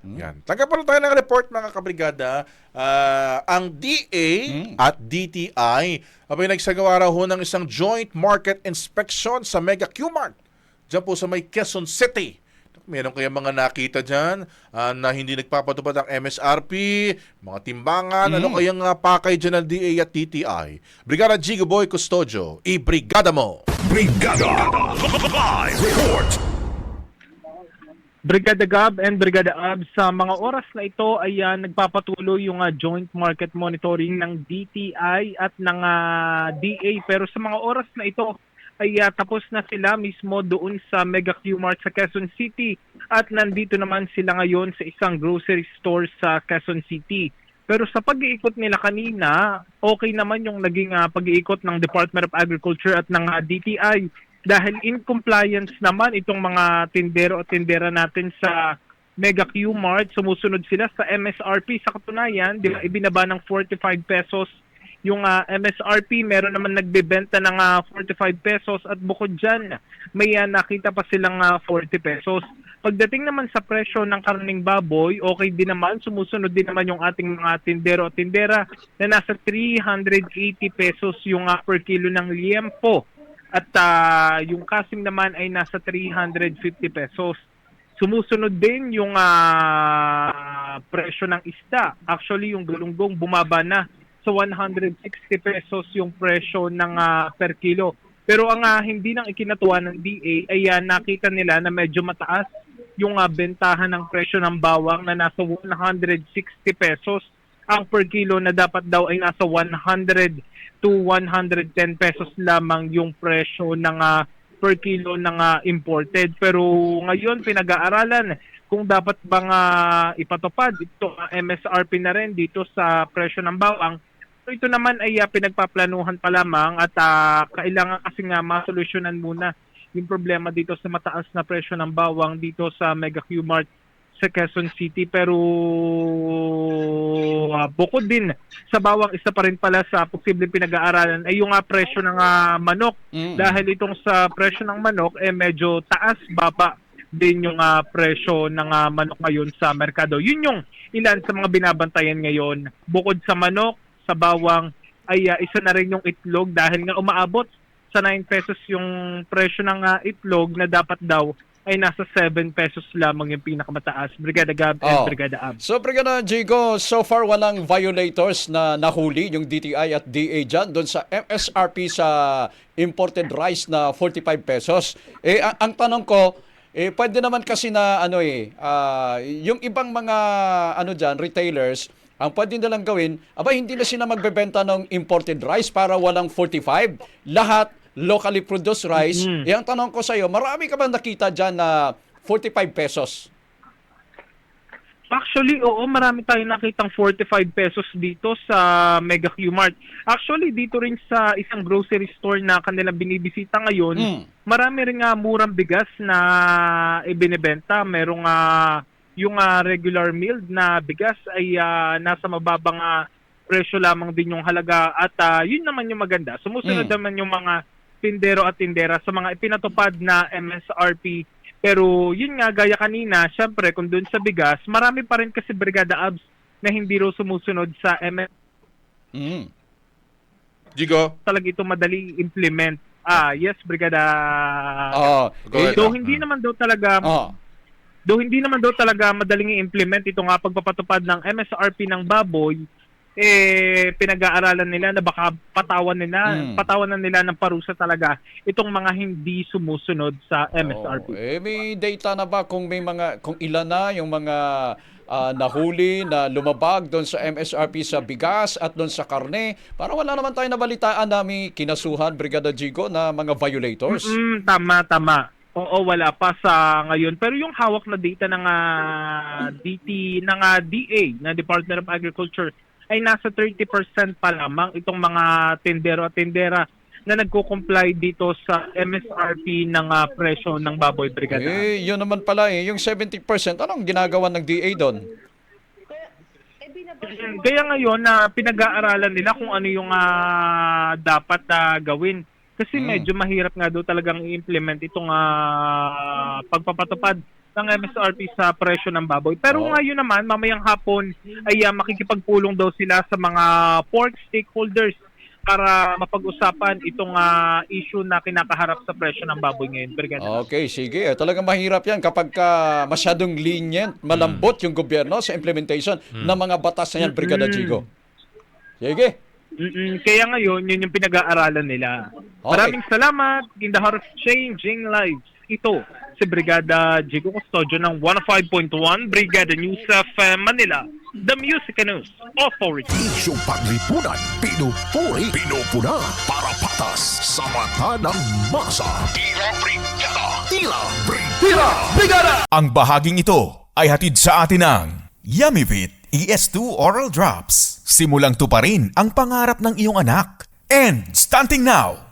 Yan. Tagapan tayo ng report mga kabrigada. Ang DA at DTI abay nagsagawa raw ho ng isang joint market inspection sa Mega Q-Mart dyan po sa may Quezon City. Meron kaya mga nakita dyan na hindi nagpapatupad ang MSRP, mga timbangan, ano kayang pakay dyan ng DA at DTI? Brigada Jigo Boy Custodio, i-brigada mo! Brigada Live Report. Brigada Gab and Brigada Ab, sa mga oras na ito ay nagpapatuloy yung joint market monitoring ng DTI at ng DA. Pero sa mga oras na ito ay tapos na sila mismo doon sa Mega Q-Mart sa Quezon City at nandito naman sila ngayon sa isang grocery store sa Quezon City. Pero sa pag-iikot nila kanina, okay naman yung naging pag-iikot ng Department of Agriculture at ng DTI. Dahil in compliance naman itong mga tindero at tindera natin sa Mega Q-Mart, sumusunod sila sa MSRP. Sa katunayan, ibinaba ng 45 pesos yung MSRP, meron naman nagbebenta ng 45 pesos at bukod dyan, may nakita pa silang 40 pesos. Pagdating naman sa presyo ng karning baboy, okay din naman, sumusunod din naman yung ating mga tindero at tindera na nasa 380 pesos yung per kilo ng liempo. At yung kasing naman ay nasa 350 pesos. Sumusunod din yung presyo ng isda. Actually, yung galunggong bumaba na sa 160 pesos yung presyo ng per kilo. Pero ang hindi nang ikinatuwa ng DA ay nakita nila na medyo mataas yung bentahan ng presyo ng bawang na nasa 160 pesos. Ang per kilo na dapat daw ay nasa 100 to 110 pesos lamang yung presyo ng per kilo ng imported. Pero ngayon pinag-aaralan kung dapat bang ipatupad ito MSRP na rin dito sa presyo ng bawang. So ito naman ay pinagpaplanuhan pa lamang at kailangan kasi nga masolusyonan muna yung problema dito sa mataas na presyo ng bawang dito sa Mega Q-Mart sa Quezon City. Pero bukod din sa bawang, isa pa rin pala sa posibleng pinag-aaralan ay yung presyo ng manok. Dahil itong sa presyo ng manok medyo taas baba din yung presyo ng manok ngayon sa merkado. Yun yung ilan sa mga binabantayan ngayon. Bukod sa manok, sa bawang ay isa na rin yung itlog dahil nga umaabot sa 9 pesos yung presyo ng itlog na dapat daw ay nasa 7 pesos lamang yung pinakamataas. Brigada Gab and Brigada Ab. So, Brigada Jigo, so far walang violators na nahuli yung DTI at DA dyan doon sa MSRP sa imported rice na 45 pesos. Ang tanong ko, pwede naman kasi na yung ibang mga dyan, retailers, ang pwede nilang gawin, hindi na sila magbebenta ng imported rice para walang 45. Lahat locally produced rice. Ang tanong ko sa iyo, marami ka ba nakita dyan na 45 pesos? Actually, oo, marami tayong nakitang 45 pesos dito sa Mega Q-Mart. Actually, dito rin sa isang grocery store na kanilang binibisita ngayon, marami rin murang bigas na ibinebenta. Merong yung regular milled na bigas ay nasa mababang presyo lamang din yung halaga. At yun naman yung maganda. Sumusunod naman yung mga tindero at tindera sa mga ipinatupad na MSRP. Pero yun nga, gaya kanina, syempre kung doon sa bigas, marami pa rin kasi Brigada Abs na hindi raw sumusunod sa MS. Jigo? Talaga ito madali implement. Yes, Brigada. Hindi naman daw talaga madaling i-implement ito nga pagpapatupad ng MSRP ng baboy. Pinag-aaralan nila na baka patawan na nila ng parusa talaga itong mga hindi sumusunod sa MSRP. May data na ba kung ilan na yung mga nahuli na lumabag doon sa MSRP sa bigas at doon sa karne? Para wala naman tayo nabalitaan na may kinasuhan, Brigada Jigo, na mga violators. Tama. Oo, wala pa sa ngayon. Pero yung hawak na data ng DA, na Department of Agriculture, ay nasa 30% pa lamang itong mga tindero at tindera na nagko-comply dito sa MSRP ng presyo ng baboy, Brigada. Yun naman pala yung 70%, anong ginagawa ng DA doon? Kaya ngayon na pinag-aaralan nila kung ano yung dapat gawin. Kasi medyo mahirap nga daw talagang i-implement itong pagpapatupad ng MSRP sa presyo ng baboy. Pero ngayon naman, mamayang hapon ay makikipagpulong daw sila sa mga pork stakeholders para mapag-usapan itong issue na kinakaharap sa presyo ng baboy ngayon. Brigada. Okay, sige. Talagang mahirap yan kapag masyadong lenient, malambot yung gobyerno sa implementation ng mga batas na yan, Brigada Jigo. Sige. Kaya ngayon, yun yung pinag-aaralan nila. Okay. Maraming salamat. In the heart of changing lives. Ito, si Brigada Jigo Custodio ng 105.1 Brigada News of Manila, the Music News Authority. Isyong paglipunan, pinupuri, pinupuna, para patas sa mata ng masa. Tila Brigada! Tila Brigada! Ang bahaging ito ay hatid sa atin ng Yummyfit ES2 Oral Drops. Simulang tuparin ang pangarap ng iyong anak. And stunting now!